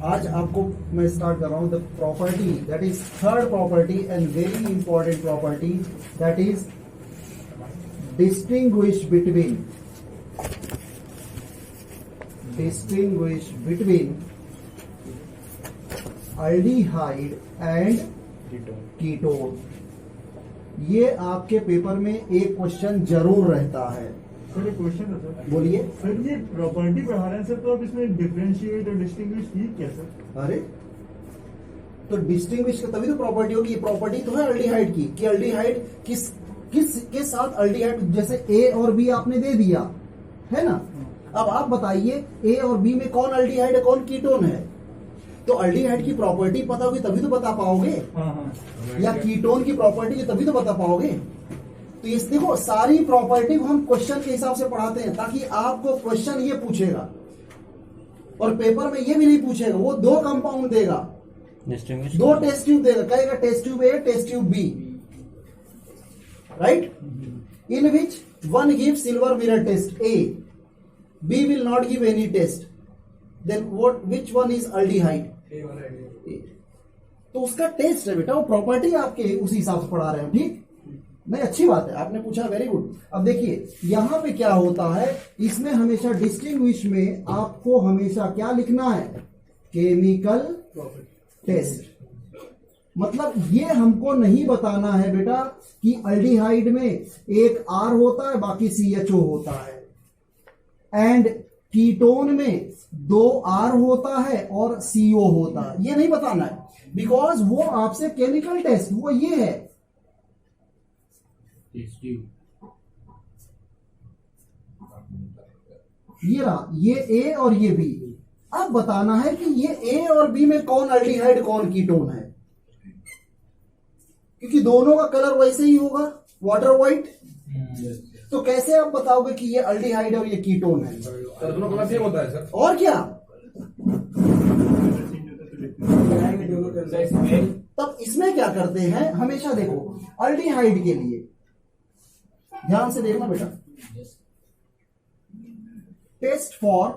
आज आपको मैं स्टार्ट कर रहा हूं the property that is third property and very important property that is distinguish between aldehyde and ketone. ये आपके पेपर में एक क्वेश्चन जरूर रहता है। सर एक क्वेश्चन है सर। बोलिए सर ये प्रॉपर्टी पढ़ा रहे हैं सर, तो आप इसमें डिफरेंशिएट और डिस्टिंग्विश की क्या सर? अरे तो डिस्टिंग्विश तभी तो प्रॉपर्टी होगी। ये प्रॉपर्टी तो है अल्डिहाइड की कि अल्डिहाइड किस के साथ अल्डिहाइड, जैसे ए और बी आपने दे दिया है ना। अब आप बताइए ए और बी में कौन अल्डिहाइड है कौन कीटोन है। तो अल्डिहाइड की प्रॉपर्टी पता होगी तभी तो बता पाओगे, या कीटोन की प्रॉपर्टी तभी तो बता पाओगे। तो इस देखो सारी प्रॉपर्टी को हम क्वेश्चन के हिसाब से पढ़ाते हैं ताकि आपको क्वेश्चन ये पूछेगा और पेपर में ये भी नहीं पूछेगा। वो दो कंपाउंड देगा, दो टेस्ट ट्यूब देगा, कहेगा test tube A test tube B, right, in which one give silver mirror test A, B will not give any test, then what which one is aldehyde? तो उसका टेस्ट है बेटा, वो property आपके उसी हिसाब से पढ़ा रहे हैं। ठीक नहीं, अच्छी बात है, आपने पूछा, वेरी गुड। अब देखिए यहां पे क्या होता है, इसमें हमेशा डिस्टिंग्विश में आपको हमेशा क्या लिखना है, केमिकल टेस्ट। मतलब ये हमको नहीं बताना है बेटा कि अल्डिहाइड में एक R होता है बाकी CHO होता है, एंड कीटोन में 2 R होता है और CO होता है, ये नहीं बताना है। बिकॉज वो आपसे केमिकल टेस्ट वो ये है, ये रहा, ये A और ये B। अब बताना है कि ये A और B में कौन अल्डिहाइड कौन कीटोन है, क्योंकि दोनों का कलर वैसे ही होगा, वाटर व्हाइट। तो कैसे आप बताओगे कि ये अल्डिहाइड और ये कीटोन है? सर दोनों कलर सेम होता है सर। और क्या, तब इसमें क्या करते हैं, हमेशा देखो अल्डिहाइड के लिए ध्यान से देखना बेटा, टेस्ट फॉर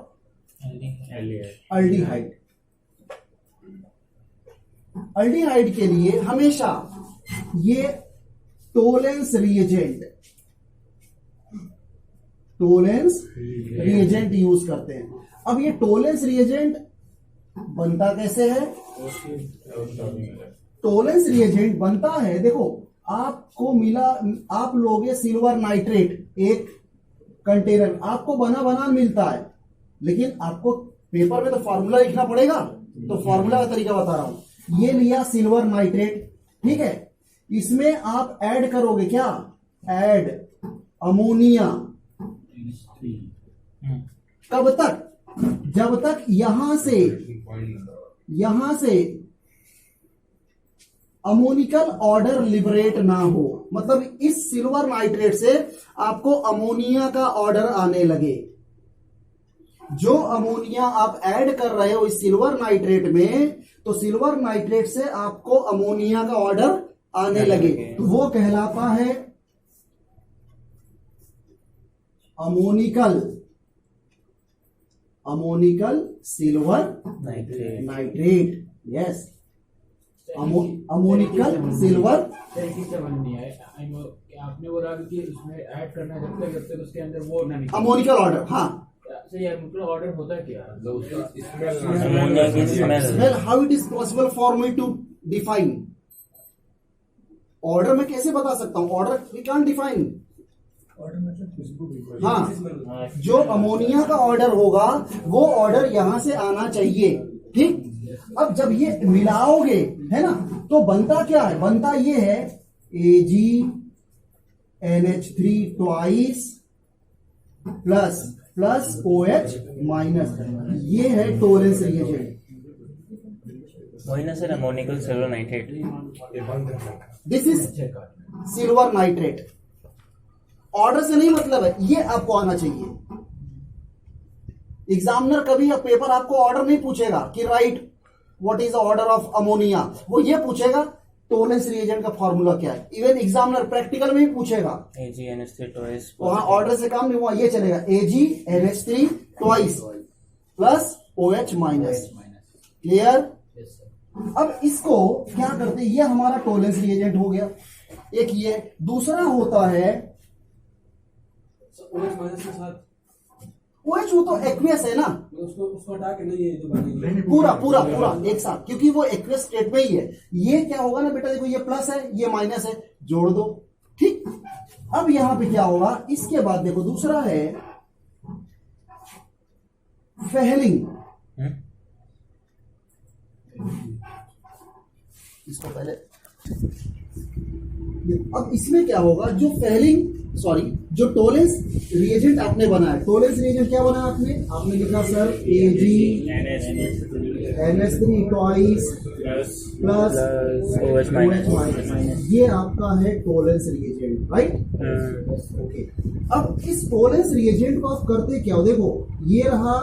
अल्डिहाइड, अल्डिहाइड के लिए हमेशा ये टोलेंस रिएजेंट यूज करते हैं। अब ये टोलेंस रिएजेंट बनता कैसे है? टोलेंस रिएजेंट बनता है, देखो आपको मिला, आप लोगे सिल्वर नाइट्रेट एक कंटेनर, आपको बना मिलता है, लेकिन आपको पेपर में तो फॉर्मूला लिखना पड़ेगा, तो फॉर्मूला का तरीका बता रहा हूं। ये लिया सिल्वर नाइट्रेट, ठीक है, इसमें आप ऐड करोगे क्या, ऐड अमोनिया। कब तक? जब तक यहां से अमोनिकल ऑर्डर लिबरेट ना हो, मतलब इस सिल्वर नाइट्रेट से आपको अमोनिया का ऑर्डर आने लगे। जो अमोनिया आप ऐड कर रहे हो इस सिल्वर नाइट्रेट में, तो सिल्वर नाइट्रेट से आपको अमोनिया का ऑर्डर आने लगे, तो वो कहलाता है ammoniacal silver nitrate. Yes, ammoniacal silver. आपने बोला कि उसमें ऐड करना जब तक उसके अंदर वो ना निकले अमोनिकल ऑर्डर। हाँ, ऑर्डर होता है क्या? Smell. How it is possible for me to define odour? मैं कैसे बता सकता हूं odour? We can define odour मतलब खुशबू। हाँ, जो अमोनिया का ऑर्डर होगा वो ऑर्डर यहां से आना चाहिए। ठीक, अब जब ये मिलाओगे है ना, तो बनता क्या है, बनता ये है AgNH3 twice plus OH minus, ये है Tollens reagent. Sir ammoniacal silver nitrate, this is silver nitrate. Odour से नहीं मतलब है, ये आपको आना चाहिए। एग्जामिनर कभी पेपर आपको ऑर्डर नहीं पूछेगा कि right what is the order of ammonia, वो ये पूछेगा टोलेंस रिएजेंट का फॉर्मूला क्या है। इवन एग्जामिनर प्रैक्टिकल में भी पूछेगा, AgNH3 ट्वाइस, वहां ऑर्डर से काम नहीं हुआ, ये चलेगा AgNH3 twice plus OH minus. Clear? Yes, sir. अब इसको क्या करते हैं, ये हमारा टॉलरेंस रिएजेंट हो गया, एक ये। दूसरा होता है OH माइनस के साथ OH, वो तो एक्वियस है ना, उसको हटा के नहीं, ये जो बनेगी नहीं, पूरा पूरा पूरा एक साथ, क्योंकि वो एक्वियस स्टेट में ही है। ये क्या होगा ना बेटा, देखो ये प्लस है ये माइनस है, जोड़ दो, ठीक। अब यहां पे क्या होगा, इसके बाद देखो दूसरा है फेहलिंग। इसको पहले, अब इसमें क्या होगा, जो फेहलिंग जो टॉलरेंस रिएजेंट आपने बनाया, टॉलरेंस रिएजेंट क्या बनाया आपने लिखा sir Ag NH3 twice plus OH minus, ये आपका है टॉलरेंस रिएजेंट, राइट? ओके, अब इस टॉलरेंस रिएजेंट को आप करते क्या हो, देखो ये रहा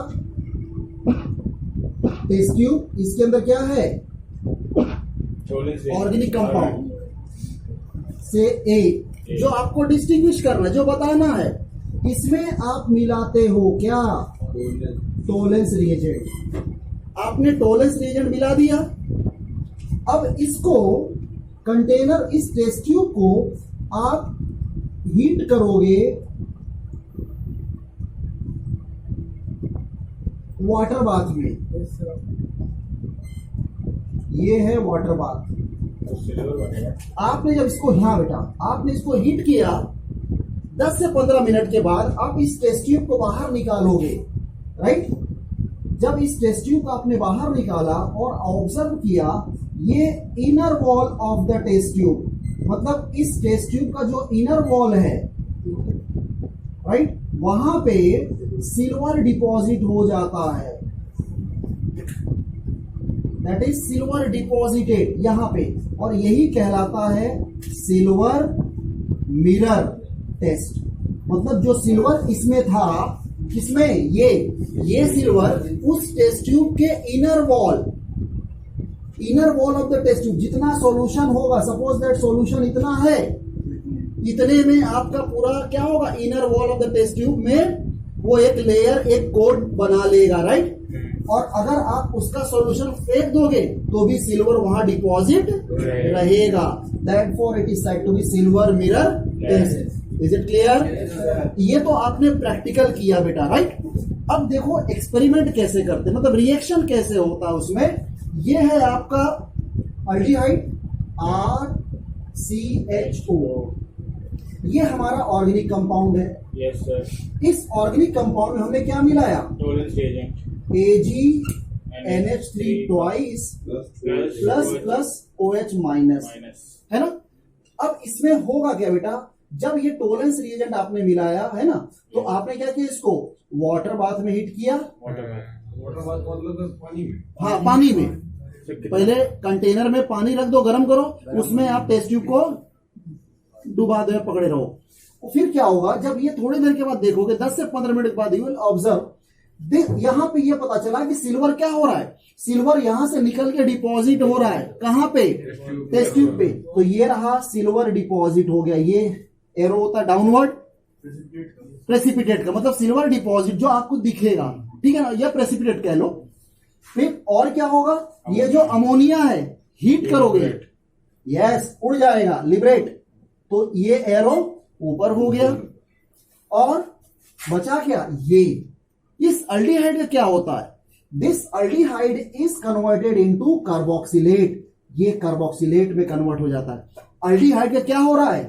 टेस्ट ट्यूब, इसके अंदर क्या है ऑर्गेनिक कंपाउंड से A, जो आपको डिस्टिंग्विश करना है, जो बताना है, इसमें आप मिलाते हो क्या, टॉलरेंस रिएजेंट। आपने टॉलरेंस रिएजेंट मिला दिया। अब इसको कंटेनर, इस टेस्ट ट्यूब को आप हीट करोगे वाटर बाथ में। ये है वाटर बाथ। आपने जब इसको, हाँ बेटा, आपने इसको हीट किया, 10 से 15 मिनट के बाद आप इस टेस्ट ट्यूब को बाहर निकालोगे, राइट? जब इस टेस्ट ट्यूब को आपने बाहर निकाला और ऑब्जर्व किया, ये inner wall of the test tube, मतलब इस टेस्ट ट्यूब का जो इनर वॉल है, राइट, वहां पे सिल्वर डिपॉजिट हो जाता है, दैट इज सिल्वर डिपॉजिटेड यहां पे, और यही कहलाता है सिल्वर मिरर टेस्ट। मतलब जो सिल्वर इसमें था, किसमें, ये सिल्वर उस टेस्ट ट्यूब के inner wall of the test tube, जितना सॉल्यूशन होगा, सपोज दैट सॉल्यूशन इतना है, इतने में आपका पूरा क्या होगा, inner wall of the test tube में वो एक लेयर, एक कोट बना लेगा, राइट? और अगर आप उसका सॉल्यूशन फेंक दोगे तो भी सिल्वर वहां डिपॉजिट रहेगा। Therefore it is said to be silver mirror test. Is it clear? ये तो आपने प्रैक्टिकल किया बेटा, राइट? अब देखो एक्सपेरिमेंट कैसे करते, मतलब रिएक्शन कैसे होता है उसमें। ये है आपका अल्डिहाइड RCHO, ये हमारा ऑर्गेनिक कंपाउंड है। Yes sir. इस ऑर्गेनिक कंपाउंड में हमने क्या मिलाया, tolerance reagent Ag NH3 twice plus OH minus, है ना? अब इसमें होगा क्या बेटा, जब ये टॉलरेंस रिएजेंट आपने मिलाया है ना, तो आपने क्या किया, इसको वाटर बाथ में हीट किया, वाटर बाथ मतलब पानी में, हाँ पानी में। पहले कंटेनर में पानी रख दो, गर्म करो, उसमें आप टेस्ट ट्यूब को डुबा दो, पकड़े रहो। फिर क्या होगा, जब ये थोड़ी देर के बाद देखोगे, 10 से 15 मिनट के बाद यू विल ऑब्जर्व, यहां पे ये पता चला कि सिल्वर क्या हो रहा है, सिल्वर यहां से निकल के डिपॉजिट हो रहा है, कहां पे, टेस्ट ट्यूब पे। तो ये रहा सिल्वर डिपॉजिट हो गया, ये एरो होता है डाउनवर्ड, प्रेसिपिटेट का मतलब सिल्वर डिपॉजिट जो आपको दिखेगा, ठीक है ना, यह प्रेसिपिटेट कह लो। फिर और क्या होगा, ये जो अमोनिया है हीट करोगे, यस उड़ जाएगा, लिबरेट, तो ये एरो ऊपर हो गया, और बचा क्या, ये। इस अल्डिहाइड का क्या होता है, this aldehyde is converted into carboxylate, ये कार्बोक्सिलेट में कन्वर्ट हो जाता है। अल्डिहाइड का क्या हो रहा है,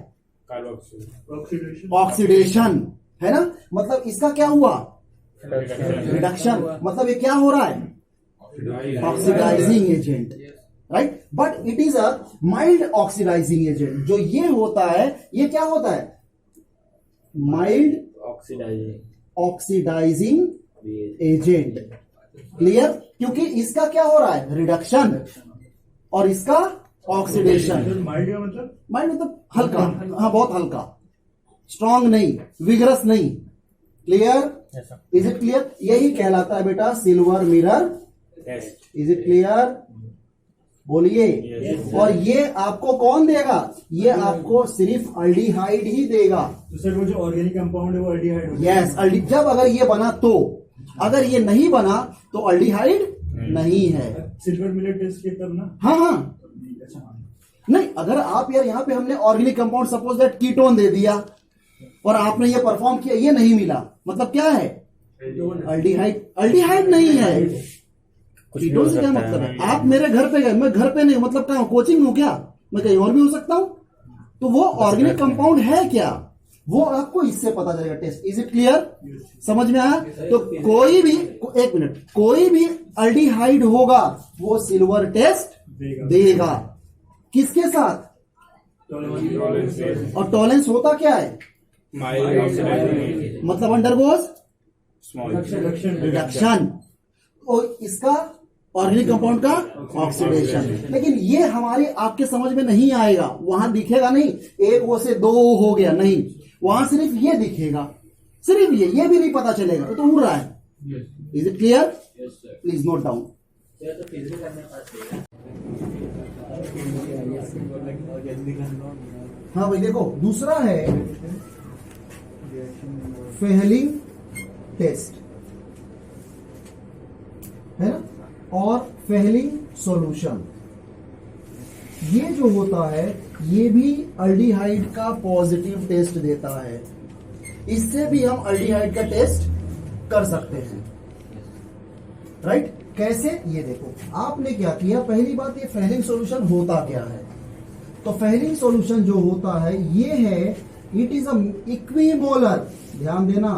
ऑक्सीडेशन, है ना, मतलब इसका क्या हुआ, रिडक्शन, मतलब ये क्या हो रहा है, oxidising agent, right? But it is a mild oxidising agent. जो ये होता है, ये क्या होता है, माइल्ड ऑक्सीडाइजिंग एजेंट। क्लियर? क्योंकि इसका क्या हो रहा है, रिडक्शन, और इसका ऑक्सीडेशन। माइल्ड मतलब हल्का, हाँ बहुत हल्का, स्ट्रांग नहीं, विगरस नहीं। क्लियर? Is it clear? यही कहलाता है बेटा silver mirror test. Is it clear? बोलिए। और ये आपको कौन देगा, ये आपको सिर्फ अल्डिहाइड ही देगा। तो सर वो जो ऑर्गेनिक कंपाउंड है वो अल्डिहाइड होता है? यस, जब अगर ये बना तो, अगर ये नहीं बना तो अल्डिहाइड नहीं है। सिल्वर मिले टेस्ट किया तब ना। हाँ हाँ, अच्छा नहीं अगर आप यार यहाँ पे हमने organic compound suppose that ketone दे दिया और आपने ये परफॉर्म किया, ये नहीं मिला, मतलब क्या है? अल्डिहाइड। अल्डिहाइड नहीं है। कुछ भी कीटोन हो से क्या सकता मतलब है? है। आप मेरे घर पे गए, मैं घर पे नहीं, मतलब क्या कोचिंग हूं क्या? मैं कहीं और भी हो सकता हूं। तो वो ऑर्गेनिक कंपाउंड है क्या, वो आपको इससे पता चलेगा टेस्ट। Is it clear? समझ में आया? तो कोई भी, एक मिनट, कोई भी अल्डिहाइड होगा वो सिल्वर टेस्ट देगा। किसके साथ? और टॉलेंस होता क्या है? माइल्ड ऑक्सीडाइजिंग मतलब अंडरगोज स्मॉल रिडक्शन, और इसका ऑर्गेनिक कंपाउंड का ऑक्सीडेशन। लेकिन ये हमारे आपके समझ में नहीं आएगा, वहां दिखेगा नहीं, एक वो से दो हो गया, नहीं, वहां सिर्फ ये दिखेगा, सिर्फ ये भी नहीं पता चलेगा, तो उड़ रहा है। Is it clear? Please note down. तो फिजिकल करने पास हाँ भाई देखो, दूसरा है फेहलिंग टेस्ट, है ना, और फेहलिंग सॉल्यूशन। ये जो होता है ये भी अल्डिहाइड का पॉजिटिव टेस्ट देता है। इससे भी हम अल्डिहाइड का टेस्ट कर सकते हैं, राइट? कैसे? ये देखो, आपने क्या किया, पहली बात ये फेहलिंग सॉल्यूशन होता क्या है। तो फेहलिंग सॉल्यूशन जो होता है ये है, इट इज अ इक्विमोलर, ध्यान देना,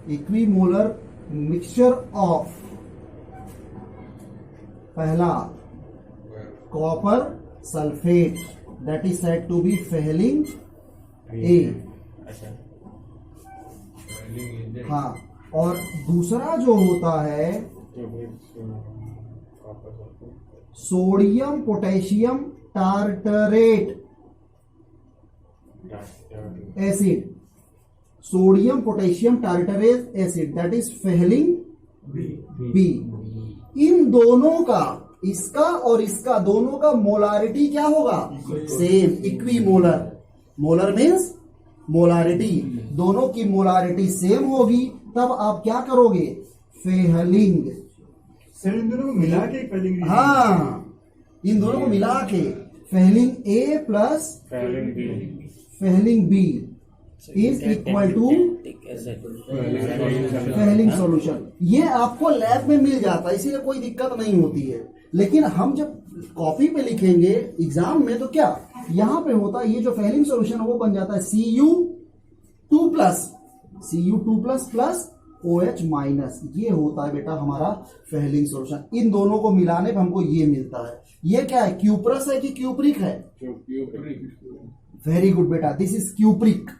इक्विमोलर मिक्सचर ऑफ, पहला copper sulphate, that is said to be Fehling A. हाँ, और दूसरा जो होता है sodium potassium tartrate acid, sodium potassium tartrate acid, that is Fehling B. इन दोनों का, इसका और इसका, दोनों का मोलारिटी क्या होगा? Same, equimolar. Molar means molarity, दोनों की मोलारिटी सेम होगी, तब आप क्या करोगे? फेहलिंग। सर इन दोनों को मिला के फेहलिंग। हाँ, इन दोनों को मिला के Fehling A plus Fehling B is equal to Fehling solution. ये आपको लैब में मिल जाता है, इसीलिए कोई दिक्कत नहीं होती है। लेकिन हम जब कॉपी पे लिखेंगे एग्जाम में, तो क्या यहां पे होता है, ये जो फेहलिंग सॉल्यूशन है वो बन जाता है Cu2 plus plus OH minus. ये होता है बेटा हमारा फेहलिंग सॉल्यूशन। इन दोनों को मिलाने पर हमको ये मिलता है। ये क्या है? क्यूप्रस है कि क्यूप्रिक है? वेरी गुड बेटा, this is cupric,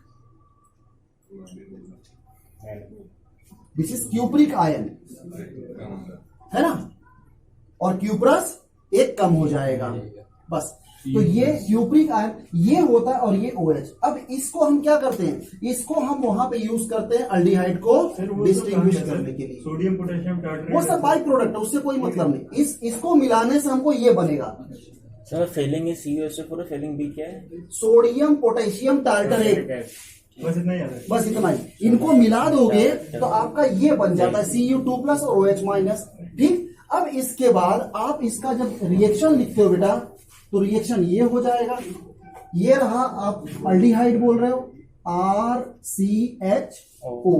this is cupric ion, है ना, और क्यूप्रस एक कम हो जाएगा, बस। तो ये क्यूप्रिक आयन ये होता है, और ये OH। अब इसको हम क्या करते हैं? इसको हम वहां पे यूज करते हैं अल्डिहाइड को डिस्टिंग्विश करने के लिए। सोडियम पोटेशियम टार्टरेट वो सब बाई प्रोडक्ट है, उससे कोई मतलब नहीं। इसको मिलाने से हमको ये बनेगा। सर फेलिंग है CuSO4, फेलिंग बी क्या है? सोडियम पोटेशियम टार्टरेट, बस इतना ही आता है। बस इतना ही। इनको मिला दोगे तो आपका ये बन जाता है Cu2 प्लस और OH माइनस। ठीक, अब इसके बाद आप इसका जब रिएक्शन लिखते हो बेटा, तो रिएक्शन ये हो जाएगा, ये रहा, आप अल्डिहाइड बोल रहे हो, RCHO,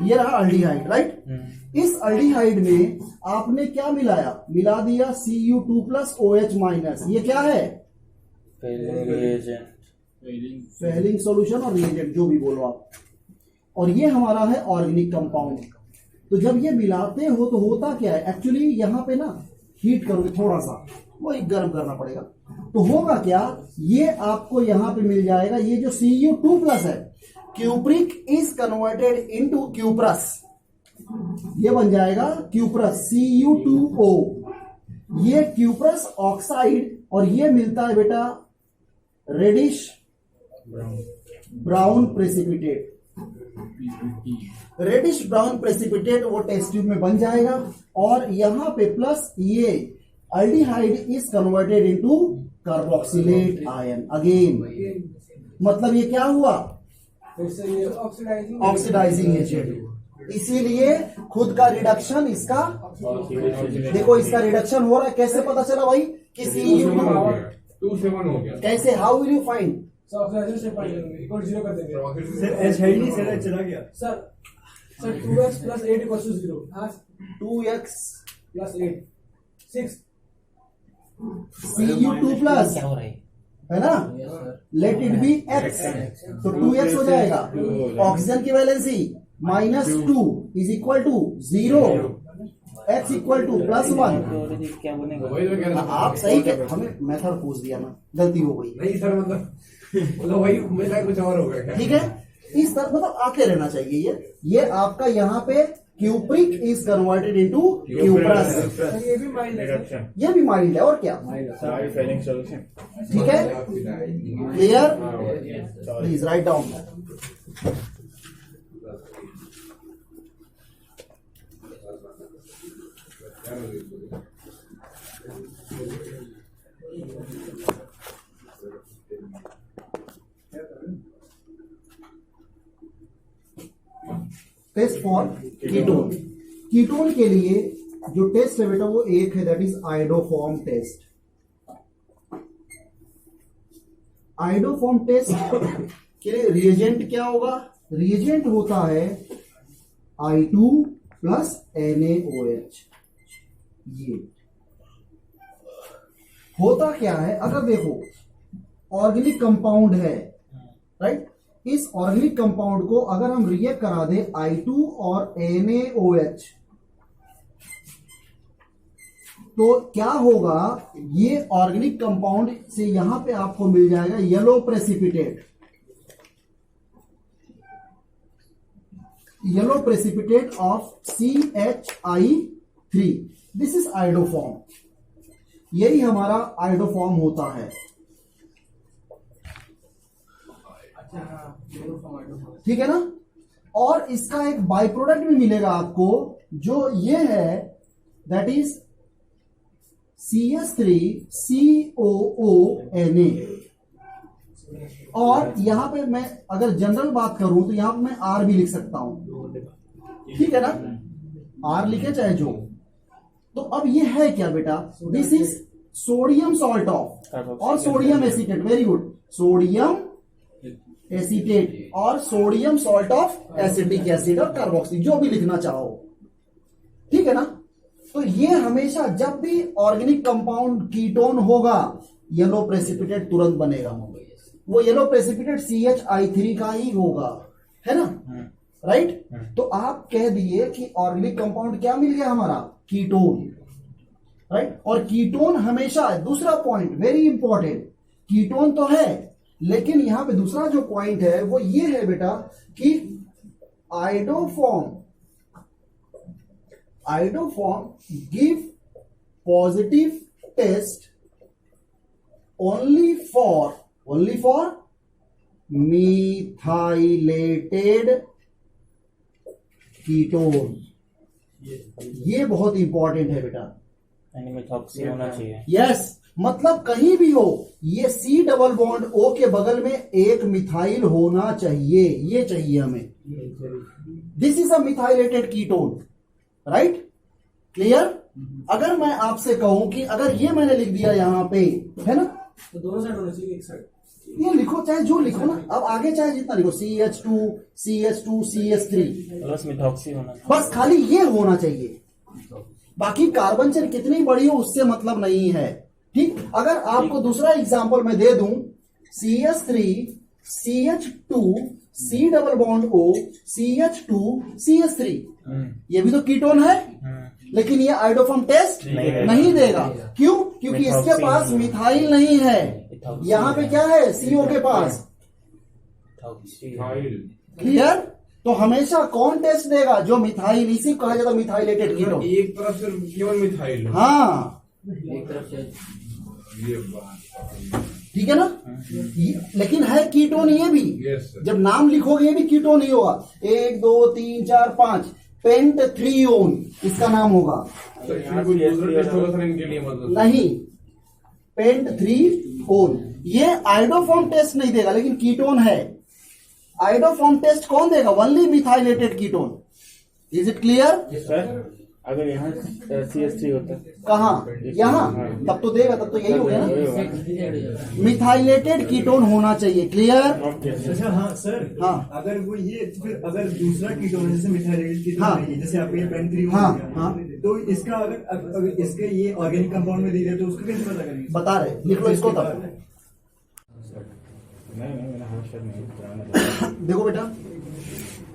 ये रहा अल्डिहाइड, राइट? इस अल्डिहाइड में आपने क्या मिलाया? मिला दिया Cu2 प्लस OH माइनस। ये क्या है? फेलिंग रिएजेंट, फेहलिंग सॉल्यूशन और रिएजेंट, जो भी बोलो आप। और ये हमारा है ऑर्गेनिक कंपाउंड। तो जब ये मिलाते हो तो होता क्या है? एक्चुअली यहां पे ना हीट करोगे थोड़ा सा, वो एक गर्म करना पड़ेगा, तो होगा क्या? ये आपको यहां पे मिल जाएगा, ये जो Cu2 प्लस है, cupric is converted into cuprous, ये बन जाएगा क्यूप्रस Cu2O। ये क्यूप्रस ऑक्साइड, और ये मिलता है बेटा reddish brown precipitate. Reddish brown precipitate वो टेस्ट ट्यूब में बन जाएगा, और यहां पे प्लस ये aldehyde is converted into carboxylate ion again. मतलब ये क्या हुआ? Oxidising agent. इसीलिए खुद का रिडक्शन इसका, देखो इसका रिडक्शन हो रहा है। कैसे पता चला भाई कि CU2 2-7 हो गया। कैसे, how will you find? Sir oxidisation से फाइंड करेंगे, इक्वल 0 कर देंगे। सर एच है ही नहीं, सर एच चला गया। Sir 2x + 8 = 0। हाँ 2x + 8 6। CU2 प्लस क्या हो रहा है? है ना, yes sir. Let it be x, तो 2x हो जाएगा। ऑक्सीजन की वैलेंसी -2 = 0, x = +1। क्या बोलेंगे? वही तो कह रहा था। आप सही कह, हमें मेथड पूछ दिया ना, गलती हो गई। नहीं सर, मतलब वही मेरा कुछ और हो गया। ठीक है, इस तरह मतलब आके रहना चाहिए। ये आपका यहाँ पे cupric is converted into cuprous, sir ये भी माइल्ड है सर। ये भी माइल्ड है और क्या, फेलिंग सॉल्यूशन। ठीक है, clear? Please write down. Test for ketone. Ketone के लिए जो टेस्ट है बेटा वो एक है, that is iodoform test. Iodoform test के लिए रिएजेंट क्या होगा? रिएजेंट होता है I2 + NaOH। ये होता क्या है, अगर देखो ऑर्गेनिक कंपाउंड है, राइट, इस ऑर्गेनिक कंपाउंड को अगर हम रिएक्ट करा दें I2 और NaOH, तो क्या होगा, ये ऑर्गेनिक कंपाउंड से यहां पे आपको मिल जाएगा yellow precipitate, yellow precipitate of CHI3। This is iodoform, यही हमारा आयोडोफॉर्म होता है। ठीक है ना, और इसका एक बाई प्रोडक्ट भी मिलेगा आपको, जो ये है, दैट इज CH3COONA। और यहां पे मैं अगर जनरल बात करूं तो यहां पे मैं R भी लिख सकता हूं, ठीक है ना, R लिखे चाहे जो। तो अब ये है क्या बेटा, this is sodium salt of और sodium acetate, very good, sodium acetate और sodium salt of acetic acid और कार्बोक्सी, जो भी लिखना चाहो, ठीक है ना। तो ये हमेशा जब भी ऑर्गेनिक कंपाउंड कीटोन होगा, येलो प्रेसिपिटेट तुरंत बनेगा, वो येलो प्रेसिपिटेट CHI3 का ही होगा, है ना, राइट। तो आप कह दिए कि ऑर्गेनिक कंपाउंड क्या मिल गया हमारा, कीटोन, राइट। और कीटोन हमेशा, दूसरा पॉइंट वेरी इंपॉर्टेंट, कीटोन तो है, लेकिन यहां पे दूसरा जो पॉइंट है वो ये है बेटा कि iodoform give positive test only for methylated ketone. ये बहुत इंपॉर्टेंट है बेटा, यानी मिथॉक्सी होना चाहिए। यस, मतलब कहीं भी हो, ये C+O के बगल में एक मिथाइल होना चाहिए, ये चाहिए हमें। This is a methylated ketone, right, clear. अगर मैं आपसे कहूं कि अगर ये मैंने लिख दिया यहां पे, है ना, तो दोनों साइड होना चाहिए, एक साइड ये लिखो चाहे जो लिखो ना, अब आगे चाहे जितना लिखो, CH2 CH3, बस मिथॉक्सी होना चाहिए। बस खाली ये होना चाहिए, बाकी कार्बन चेन कितनी बड़ी हो उससे मतलब नहीं है, ठीक। अगर आपको दूसरा एग्जांपल मैं दे दूं, CH3 CH2 C+O CH2 CH3, ये भी तो कीटोन है, लेकिन ये आयोडोफॉर्म टेस्ट नहीं देगा। क्यों? क्योंकि इसके पास मिथाइल नहीं है, यहां पे क्या है, CO के पास, क्लियर। तो हमेशा कौन टेस्ट देगा, जो मिथाइल, इसी कहा जाता है मिथाइलेटेड कीटोन। एक तरफ से केवल मिथाइल, हाँ, एक तरफ से। ये बात ठीक है ना, लेकिन है कीटोन ये भी। Yes sir. जब नाम लिखोगे ये भी कीटोन ही होगा, 1 2 3 4 5 पेंट-3-ओन इसका नाम होगा, सर इसमें कोई दूसरा टेस्ट होगा सर इनके लिए, मतलब नहीं, पेंट-3-ओन। ये आयोडोफॉर्म टेस्ट नहीं देगा, लेकिन कीटोन है। आयोडोफॉर्म टेस्ट कौन देगा, only methylated ketone, is it clear? Sir अगर यहाँ CH3 होता कहाँ? यहाँ? तब तो देगा, तब तो यही हो गया ना। मिथाइलेटेड कीटोन होना चाहिए। क्लियर? अच्छा हाँ सर, हाँ। अगर वो ये फिर अगर दूसरा कीटोन जैसे मिथाइलेटेड कीटोन हाँ। नहीं है, जैसे आपके पेंट्री हाँ, हाँ। तो इसका अगर इसके ये ऑर्गेनिक कंपाउंड में दे दिया तो उसको कैसे पता करेंगे? बता रहे, लिख लो इसको तब। नहीं मेरा हाथ सर नहीं पुराना देखो बेटा,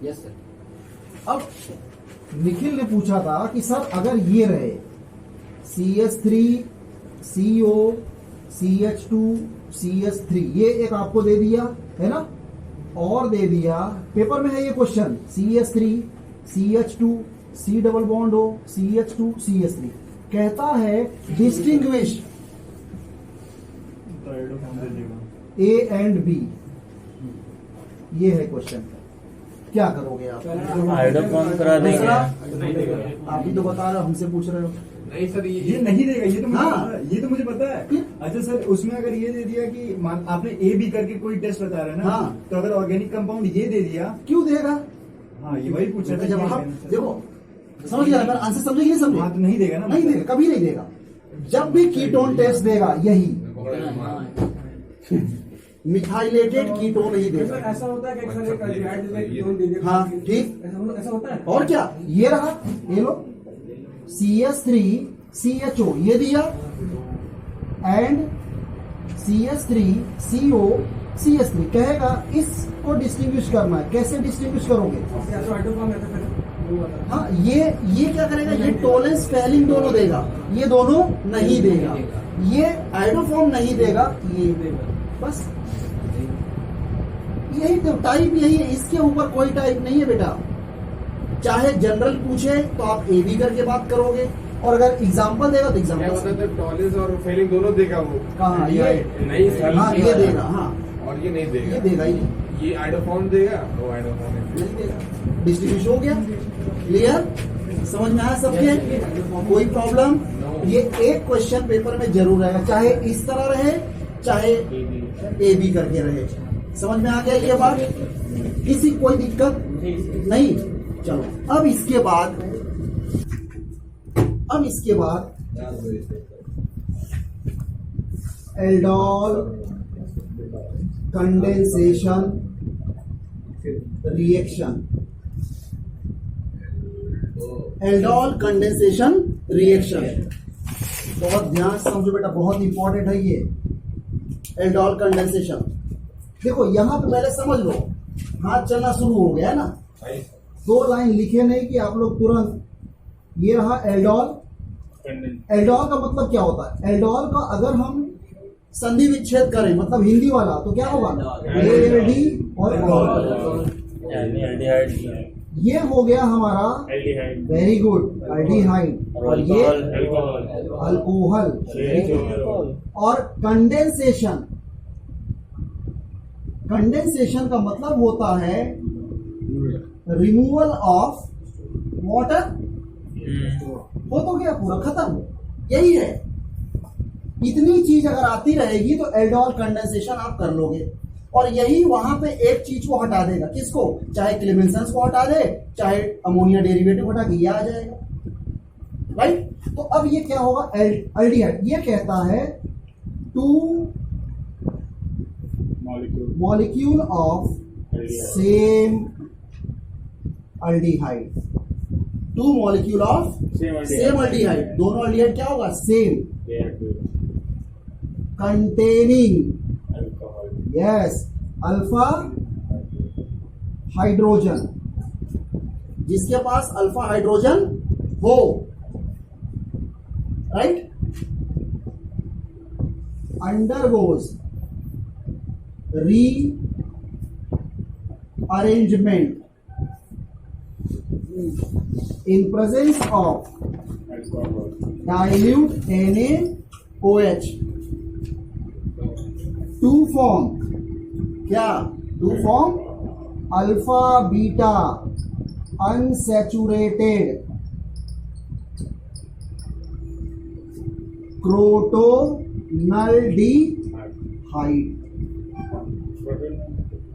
यस सर। अब निखिल ने पूछा था कि सर अगर ये रहे CH3 CO CH2 CH3, ये एक आपको दे दिया है ना, और दे दिया पेपर में है ये question CH3 CH2 C double bond हो CH2 CH3, कहता है डिस्टिंग्विश तो आइडोफॉर्म दे देगा। A एंड B, ये है क्वेश्चन। क्या करोगे आप? आइडोफॉर्म करा देंगे। दूसरा, आप भी तो बता रहे हो, हमसे पूछ रहे हो। नहीं सर ये नहीं देगा, ये तो मुझे हाँ। पता है, ये तो मुझे पता है। अच्छा सर, उसमें अगर ये दे दिया कि आपने A B करके कोई टेस्ट बता रहे हैं ना, हाँ। तो अगर ऑर्गेनिक कंपाउंड ये दे दिया, क्यों देगा? हाँ ये वही पूछ रहा था। जब आप देखो, समझ गया ना, आंसर समझे कि नहीं समझे? हाँ तो नहीं देगा ना, नहीं देगा, कभी नहीं देगा। जब भी कीटोन टेस्ट देगा यही मिथाइलेटेड कीटोन ही देगा। ऐसा होता है कि सर एक अल्डिहाइड जैसे कीटोन दे देगा। हाँ ठीक, ऐसा होता है। और क्या, ये रहा, ये लो CH3 CHO ये दिया, एंड CH3 CO CH3, कहेगा इसको डिस्टिंग्विश करना है। कैसे डिस्टिंग्विश करोगे? ऐसा आइडोफॉर्म है तो फिर वो होता है। हाँ, ये क्या करेगा? ये टोलेंस स्पेलिंग दोनों देगा, ये दोनों नहीं देगा। ये आइडोफॉर्म नहीं देगा, ये बस यही तो टाइप यही है, इसके ऊपर कोई टाइप नहीं है बेटा। चाहे जनरल पूछे तो आप AB करके बात करोगे, और अगर एग्जाम्पल देगा तो क्या एग्जाम्पल। होता है टॉलेंस और फेलिंग दोनों देगा वो। कहाँ? ये नहीं सर, हाँ ये देगा, हाँ और ये नहीं ये देगा। देगा ही नहीं, ये आइडोफॉर्म देगा, वो आइडोफॉर्म नहीं देगा। डिस्ट्रीब्यूशन हो गया। क्लियर? समझ में आया सबके? कोई प्रॉब्लम? ये एक क्वेश्चन पेपर में जरूर रहेगा, चाहे इस तरह रहे चाहे AB करके रहे। समझ में आ गया ये बात? किसी कोई दिक्कत नहीं? चलो, अब इसके बाद aldol condensation reaction. Aldol condensation reaction बहुत ध्यान से समझो बेटा, बहुत इंपॉर्टेंट है ये एल्डोल कंडेंसेशन। देखो यहां पे पहले समझ लो, हाथ चलना शुरू हो गया है ना। 2 लाइन लिखे नहीं कि आप लोग तुरंत, ये रहा एल्डोल। एल्डोल का मतलब क्या होता है? एल्डोल का अगर हम संधि विच्छेद करें, मतलब हिंदी वाला, तो क्या होगा? ALD और एल्डिहाइड ये हो गया हमारा, वेरी गुड, एल्डिहाइड, और ये अल्कोहल। और कंडेंसेशन का मतलब होता है रिमूवल ऑफ वाटर। हो तो गया, पूरा खत्म, यही है। इतनी चीज अगर आती रहेगी तो एल्डोल कंडेंसेशन आप कर लोगे, और यही वहां पे एक चीज को हटा देगा। किसको? चाहे क्लेमेंसेंस को हटा दे, चाहे अमोनिया डेरिवेटिव हटा के ये आ जाएगा, राइट? तो अब ये क्या होगा? एल्डिहाइड। ये कहता है 2 molecule of same aldehyde. 2 molecule of same aldehyde. दोनों एल्डिहाइड क्या होगा? Same. Containing, yes, alpha hydrogen. जिसके पास अल्फा हाइड्रोजन हो, right, undergoes rearrangement in presence of dilute NaOH to form क्या? To form alpha beta unsaturated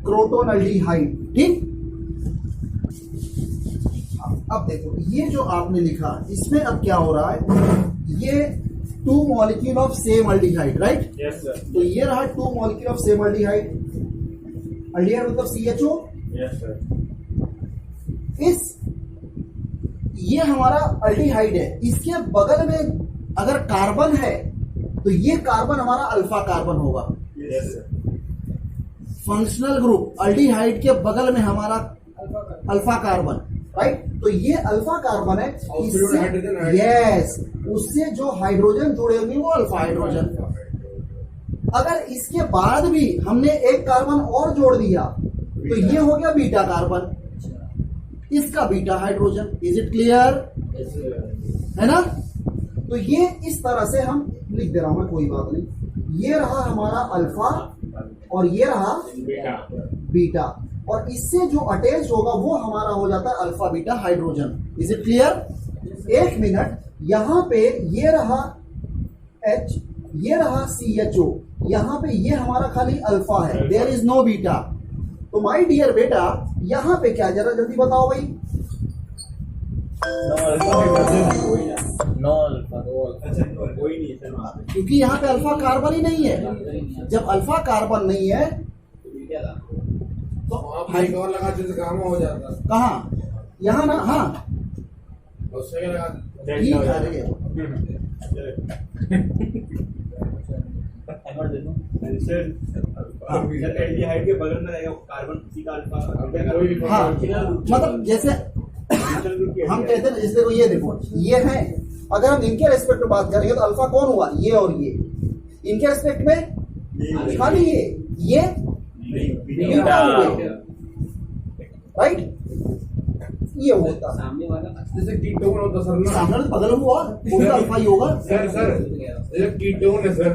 crotonaldehyde। ठीक, अब देखो ये जो आपने लिखा इसमें अब क्या हो रहा है, ये 2 molecule of same aldehyde, right? Yes sir. तो ये रहा 2 molecule of same aldehyde, aldehyde मतलब CHO। Yes sir. ये हमारा अल्डिहाइड है, इसके बगल में अगर कार्बन है तो ये कार्बन हमारा अल्फा कार्बन होगा। Yes sir. Functional group aldehyde के बगल में हमारा अल्फा कार्बन, राइट? तो ये अल्फा कार्बन है, और फिर वो हाइड्रोजन है। यस, उससे जो हाइड्रोजन जुड़े होंगे वो अल्फा हाइड्रोजन। अगर इसके बाद भी हमने एक कार्बन और जोड़ दिया तो ये हो गया बीटा कार्बन, इसका beta hydrogen. Is it clear? है ना? तो ये इस तरह से हम लिख दे रहा हूं मैं, कोई बात नहीं। ये रहा हमारा अल्फा और ये रहा बीटा, और इससे जो अटैच होगा वो हमारा हो जाता है alpha beta hydrogen. Is it clear? एक मिनट, यहां पे ये रहा H, ये रहा CHO, यहां पे ये हमारा खाली अल्फा है, देयर इज नो बीटा। तो माय डियर बेटा यहां पे क्या, जरा जल्दी बताओ भाई। No alpha. अच्छा कोई नहीं सर वहाँ पे। क्योंकि यहाँ पे अल्फा कार्बन ही नहीं है। जब अल्फा कार्बन नहीं है तो आप एक और लगा देते काम हो जाता। कहाँ, यहाँ ना, हाँ उससे क्या लगा ठीक है। हैमर दे दो। सर सर एल्डिहाइड के बगल में रहेगा कार्बन, उसी का अल्फा। कोई भी हाँ मतलब जैसे हम कहते हैं, जैसे देखो ये देखो ये है, अगर हम इनके रेस्पेक्ट में बात करेंगे तो अल्फा कौन हुआ, ये और ये। इनके रेस्पेक्ट में खाली ये बीटा हो गया, राइट? ये होता सामने वाला जैसे कीटोन होता सर ना। सामने तो बदल हुआ, वो भी अल्फा ही होगा। सर जैसे कीटोन है सर,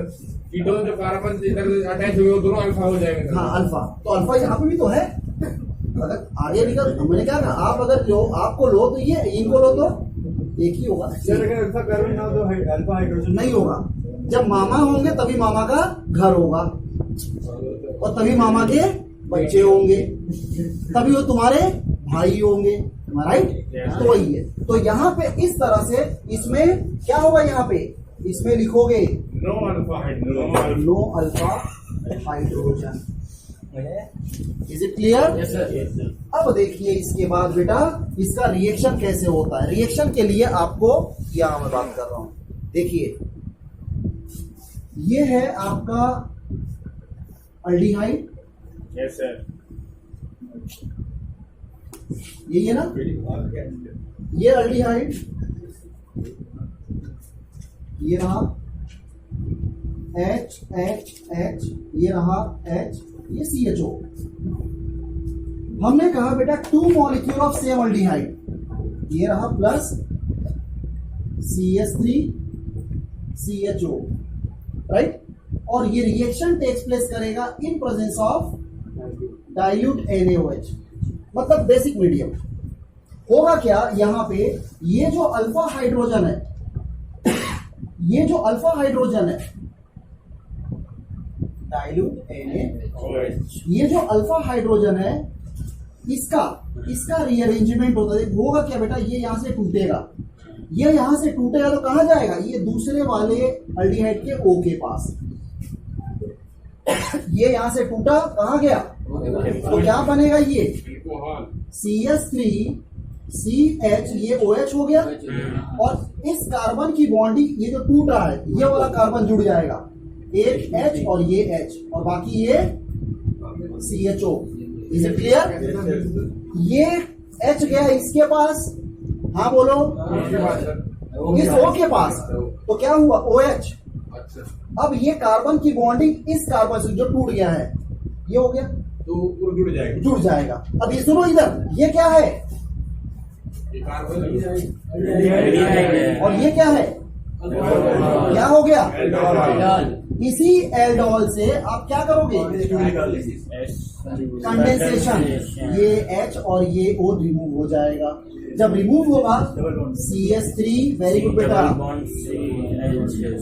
कीटोन जो कार्बन से इधर अटैच हुए वो दोनों अल्फा हो जाएंगे। हाँ अल्फा, तो अल्फा यहाँ पे भी तो है। अगर आर्य निकल, मैंने क्या कहा, आप अगर लो, आपको लो तो ये, इनको लो तो एक ही होगा। सर अगर अल्फा कार्बन ना हो तो अल्फा हाइड्रोजन नहीं होगा। जब मामा होंगे तभी मामा का घर होगा, और तभी मामा के बच्चे होंगे, तभी वो तुम्हारे भाई होंगे, राइट? तो वही है। तो यहाँ पे इस तरह से इसमें क्या होगा, यहाँ पे इसमें लिखोगे no alpha hydrogen. No alpha hydrogen. Is it clear? Yes sir. अब देखिए इसके बाद बेटा इसका रिएक्शन कैसे होता है। रिएक्शन के लिए आपको यहां मैं बात कर रहा हूं, देखिए ये है आपका अल्डिहाइड, यस सर। यही है ना, ये अल्डिहाइड, ये रहा H H H, ये रहा H, ये CHO। हमने कहा बेटा 2 मॉलिक्यूल ऑफ सेम अल्डिहाइड, ये रहा प्लस CH3 CHO, राइट? और ये रिएक्शन टेक्स प्लेस करेगा in presence of dilute NaOH, मतलब बेसिक मीडियम। होगा क्या, यहां पे ये जो अल्फा हाइड्रोजन है, ये जो अल्फा हाइड्रोजन है डाइल्यूट NaOH, ये जो अल्फा हाइड्रोजन है इसका रीअरेंजमेंट होगा क्या बेटा, ये यहां से टूटेगा, ये यहां से टूटेगा तो कहां जाएगा, ये दूसरे वाले अल्डिहाइड के O के पास। ये यहां से टूटा, कहां गया, तो क्या बनेगा, ये CH3 CH, ये OH हो गया, और इस कार्बन की बॉन्डिंग, ये जो टूट रहा है ये वाला कार्बन जुड़ जाएगा, एक H और ये H, और बाकी ये CHO। Is it clear? ये H गया इसके पास, हाँ बोलो, इस O के पास, तो क्या हुआ, OH। अब ये कार्बन की बॉन्डिंग इस कार्बन से जो टूट गया है ये हो गया, तो वो जुड़ जाएगा। जुड़ जाएगा। अब ये सुनो इधर, ये क्या है, ये कार्बन और ये क्या है, क्या हो गया, इसी एल्डोल से आप क्या करोगे, कंडेंसेशन, ये H और ये O रिमूव हो जाएगा। जब रिमूव होगा CH3, वेरी गुड बेटा,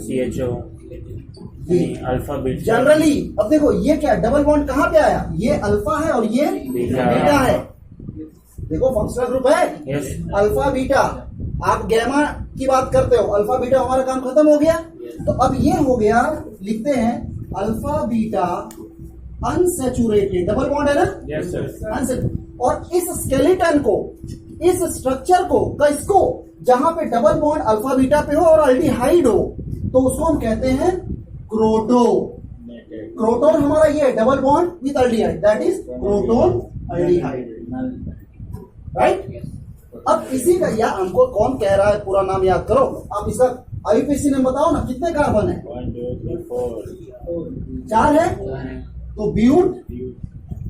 CHO, अल्फा बीटा। जनरली अब देखो ये क्या, डबल बॉन्ड कहां पे आया, ये अल्फा है और ये बीटा है, देखो फंक्शनल ग्रुप है Yes. अल्फा बीटा, आप गैमा की बात करते हो, अल्फा बीटा हमारा काम खत्म हो गया। तो अब ये हो गया, लिखते हैं alpha beta unsaturated, double bond है ना, यस सर। और इस स्केलेटन को, इस स्ट्रक्चर को, किसको, जहां पे डबल बॉन्ड अल्फा बीटा पे हो और अल्डिहाइड हो, तो उसको हम कहते हैं क्रोटो। क्रोटोन हमारा ये double bond with aldehyde, that is croton aldehyde, right. अब इसी का, या हमको कौन कह रहा है पूरा नाम याद करो, आप इसका आईपीसी ने बताओ ना, कितने कार्बन है? 1 2 3 4 4 है, तो ब्यूट,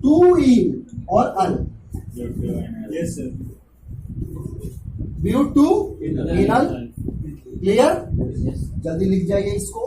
2 इन और al, yes sir. But 2 enal, clear? जल्दी लिख जाइए इसको।